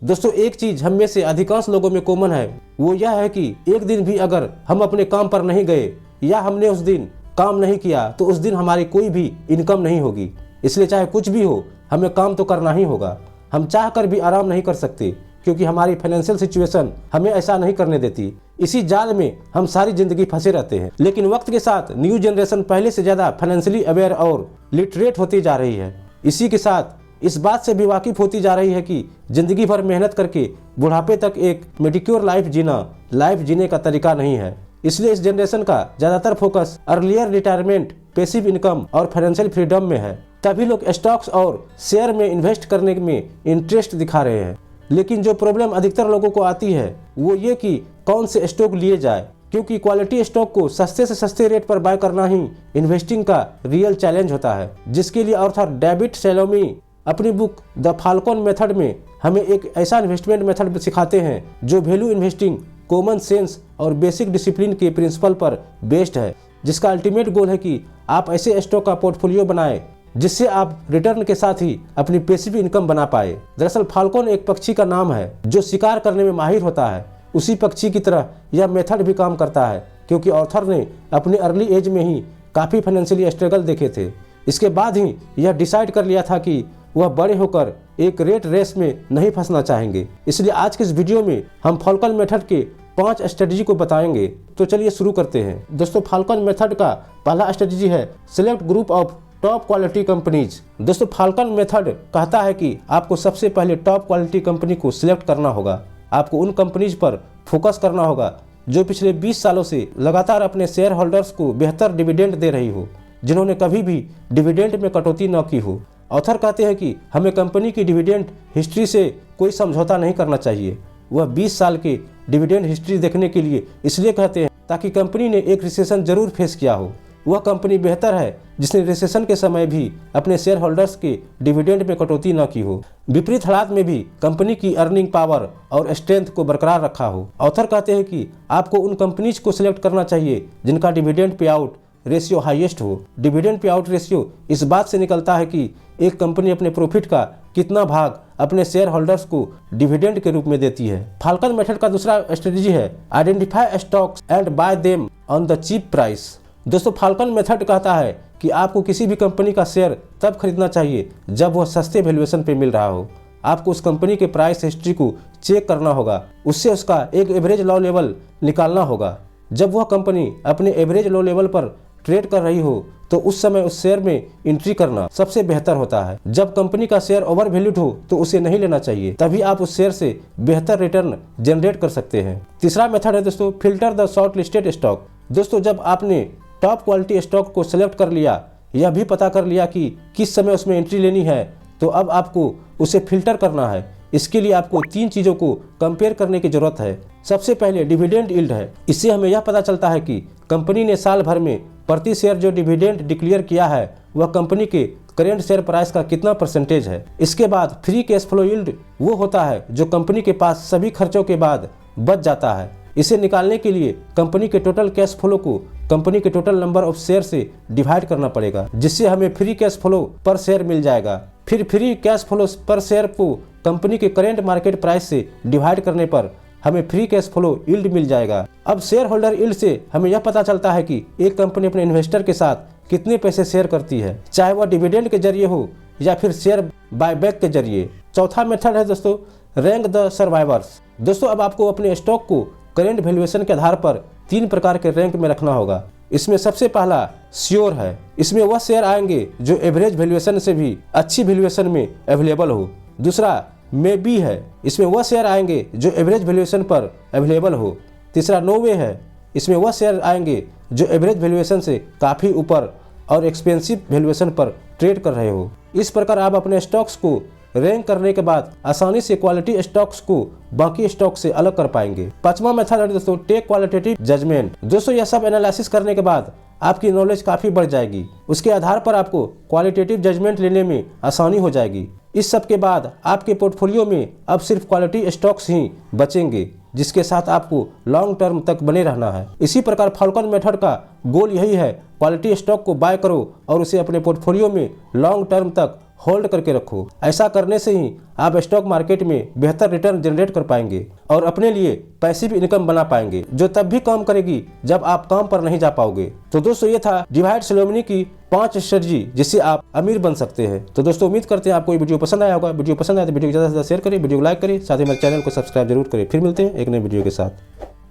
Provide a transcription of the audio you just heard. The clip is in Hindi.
दोस्तों एक चीज हम में से अधिकांश लोगों में कॉमन है, वो यह है कि एक दिन भी अगर हम अपने काम पर नहीं गए या हमने उस दिन काम नहीं किया तो उस दिन हमारी कोई भी इनकम नहीं होगी। इसलिए चाहे कुछ भी हो हमें काम तो करना ही होगा। हम चाह कर भी आराम नहीं कर सकते क्योंकि हमारी फाइनेंशियल सिचुएशन हमें ऐसा नहीं करने देती। इसी जाल में हम सारी जिंदगी फंसे रहते हैं। लेकिन वक्त के साथ न्यू जनरेशन पहले से ज़्यादा फाइनेंशियली अवेयर और लिटरेट होती जा रही है। इसी के साथ इस बात से भी वाकिफ होती जा रही है कि जिंदगी भर मेहनत करके बुढ़ापे तक एक मेडिक्योर लाइफ जीने का तरीका नहीं है। इसलिए इस जनरेशन का ज़्यादातर focus earlier retirement, passive income और फाइनेंशियल फ्रीडम में है। तभी लोग स्टॉक्स और शेयर में इन्वेस्ट करने में इंटरेस्ट दिखा रहे हैं। लेकिन जो प्रॉब्लम अधिकतर लोगों को आती है वो ये कि कौन से स्टॉक लिए जाए, क्योंकि क्वालिटी स्टॉक को सस्ते से सस्ते रेट पर बाय करना ही इन्वेस्टिंग का रियल चैलेंज होता है, जिसके लिए ऑथर डेविड सैलोमी अपनी बुक द फाल्कन मेथड में हमें एक ऐसा इन्वेस्टमेंट मेथड सिखाते हैं जो वैल्यू इन्वेस्टिंग, कॉमन सेंस और बेसिक डिसिप्लिन के प्रिंसिपल पर बेस्ड है, जिसका अल्टीमेट गोल है कि आप ऐसे स्टॉक का पोर्टफोलियो बनाएं जिससे आप रिटर्न के साथ ही अपनी पैसिव इनकम बना पाए। दरअसल फाल्कन एक पक्षी का नाम है जो शिकार करने में माहिर होता है। उसी पक्षी की तरह यह मेथड भी काम करता है, क्योंकि ऑथर ने अपने अर्ली एज में ही काफ़ी फाइनेंशियली स्ट्रगल देखे थे। इसके बाद ही यह डिसाइड कर लिया था कि वह बड़े होकर एक रेट रेस में नहीं फंसना चाहेंगे। इसलिए आज के इस वीडियो में हम फाल्कन मेथड के 5 स्ट्रेटजी को बताएंगे। तो चलिए शुरू करते हैं। दोस्तों फाल्कन मेथड का पहला स्ट्रेटजी है select group of top quality companies. दोस्तों फाल्कन मेथड कहता है कि आपको सबसे पहले टॉप क्वालिटी कंपनी को सिलेक्ट करना होगा। आपको उन कंपनीज पर फोकस करना होगा जो पिछले 20 सालों से लगातार अपने शेयर होल्डर्स को बेहतर डिविडेंड दे रही हो, जिन्होंने कभी भी डिविडेंड में कटौती न की हो। ऑथर कहते हैं कि हमें कंपनी की डिविडेंड हिस्ट्री से कोई समझौता नहीं करना चाहिए। वह 20 साल के डिविडेंड हिस्ट्री देखने के लिए इसलिए कहते हैं ताकि कंपनी ने एक रिसेशन जरूर फेस किया हो। वह कंपनी बेहतर है जिसने रिसेशन के समय भी अपने शेयर होल्डर्स के डिविडेंड में कटौती न की हो, विपरीत हालात में भी कंपनी की अर्निंग पावर और स्ट्रेंथ को बरकरार रखा हो। ऑथर कहते हैं कि आपको उन कंपनीज को सिलेक्ट करना चाहिए जिनका dividend pay out ratio highest हो। डिविडेंड पे आउट रेशियो इस बात से निकलता है कि एक कंपनी अपने प्रॉफिट का कितना भाग अपने शेयर होल्डर्स को डिविडेंड के रूप में देती है। फाल्कन मेथड का दूसरा स्ट्रेटजी है identify stocks and buy them on the cheap price. दोस्तों फाल्कन मेथड कहता है कि आपको किसी भी कंपनी का शेयर तब खरीदना चाहिए जब वह सस्ते वैल्यूएशन पे मिल रहा हो। आपको उस कंपनी के प्राइस हिस्ट्री को चेक करना होगा, उससे उसका एक एवरेज लो लेवल निकालना होगा। जब वह कंपनी अपने एवरेज लो लेवल पर ट्रेड कर रही हो तो उस समय उस शेयर में एंट्री करना सबसे बेहतर होता है। जब कंपनी का शेयर ओवर वैल्यूड हो तो उसे नहीं लेना चाहिए, तभी आप उस शेयर से बेहतर रिटर्न जनरेट कर सकते हैं। तीसरा मेथड है दोस्तों filter the short listed stock. दोस्तों जब आपने टॉप क्वालिटी स्टॉक को सिलेक्ट कर लिया, यह भी पता कर लिया कि किस समय उसमें एंट्री लेनी है, तो अब आपको उसे फिल्टर करना है। इसके लिए आपको 3 चीज़ों को कंपेयर करने की जरूरत है। सबसे पहले डिविडेंड यील्ड है। इससे हमें यह पता चलता है कि कंपनी ने साल भर में प्रति शेयर जो डिविडेंड डिक्लेयर किया है वह कंपनी के करेंट शेयर प्राइस का कितना परसेंटेज है। इसके बाद फ्री कैश फ्लो यील्ड वो होता है जो कंपनी के पास सभी खर्चों के बाद बच जाता है। इसे निकालने के लिए कंपनी के टोटल कैश फ्लो को कंपनी के टोटल नंबर ऑफ शेयर से डिवाइड करना पड़ेगा, जिससे हमें फ्री कैश फ्लो पर शेयर मिल जाएगा। फिर फ्री कैश फ्लो पर शेयर को कंपनी के करेंट मार्केट प्राइस से डिवाइड करने पर हमें फ्री कैश फ्लो यील्ड मिल जाएगा। अब शेयर होल्डर यील्ड से हमें यह पता चलता है कि एक कंपनी अपने इन्वेस्टर के साथ कितने पैसे शेयर करती है, चाहे वह डिविडेंड के जरिए हो या फिर शेयर बायबैक के जरिए। चौथा मेथड है दोस्तों रैंक द सर्वाइवर्स। दोस्तों अब आपको अपने स्टॉक को करेंट वैल्यूएशन के आधार पर 3 प्रकार के रैंक में रखना होगा। इसमें सबसे पहला श्योर है। इसमें वह शेयर आएंगे जो एवरेज वैल्यूएशन से भी अच्छी वैल्यूएशन में अवेलेबल हो। दूसरा मे बी है। इसमें वह शेयर आएंगे जो एवरेज वैल्यूएशन पर अवेलेबल हो। तीसरा नो वे है। इसमें वह शेयर आएंगे जो एवरेज वैल्यूएशन से काफ़ी ऊपर और एक्सपेंसिव वैल्यूएशन पर ट्रेड कर रहे हो। इस प्रकार आप अपने स्टॉक्स को रैंक करने के बाद आसानी से क्वालिटी स्टॉक्स को बाकी स्टॉक से अलग कर पाएंगे। 5वां मेथड है दोस्तों टेक क्वालिटेटिव जजमेंट। दोस्तों यह सब एनालिसिस करने के बाद आपकी नॉलेज काफ़ी बढ़ जाएगी। उसके आधार पर आपको क्वालिटेटिव जजमेंट लेने में आसानी हो जाएगी। इस सब के बाद आपके पोर्टफोलियो में अब सिर्फ क्वालिटी स्टॉक्स ही बचेंगे, जिसके साथ आपको लॉन्ग टर्म तक बने रहना है। इसी प्रकार फाल्कन मेथड का गोल यही है, क्वालिटी स्टॉक को बाय करो और उसे अपने पोर्टफोलियो में लॉन्ग टर्म तक होल्ड करके रखो। ऐसा करने से ही आप स्टॉक मार्केट में बेहतर रिटर्न जनरेट कर पाएंगे और अपने लिए पैसिव इनकम बना पाएंगे, जो तब भी काम करेगी जब आप काम पर नहीं जा पाओगे। तो दोस्तों ये था डिवाइड सेरेमनी की 5 स्ट्रेटजी जिससे आप अमीर बन सकते हैं। तो दोस्तों उम्मीद करते हैं आपको ये वीडियो पसंद आया होगा। वीडियो पसंद आया तो वीडियो को ज़्यादा से ज़्यादा शेयर करें, वीडियो को लाइक करें, साथ ही मेरे चैनल को सब्सक्राइब जरूर करें। फिर मिलते हैं एक नए वीडियो के साथ।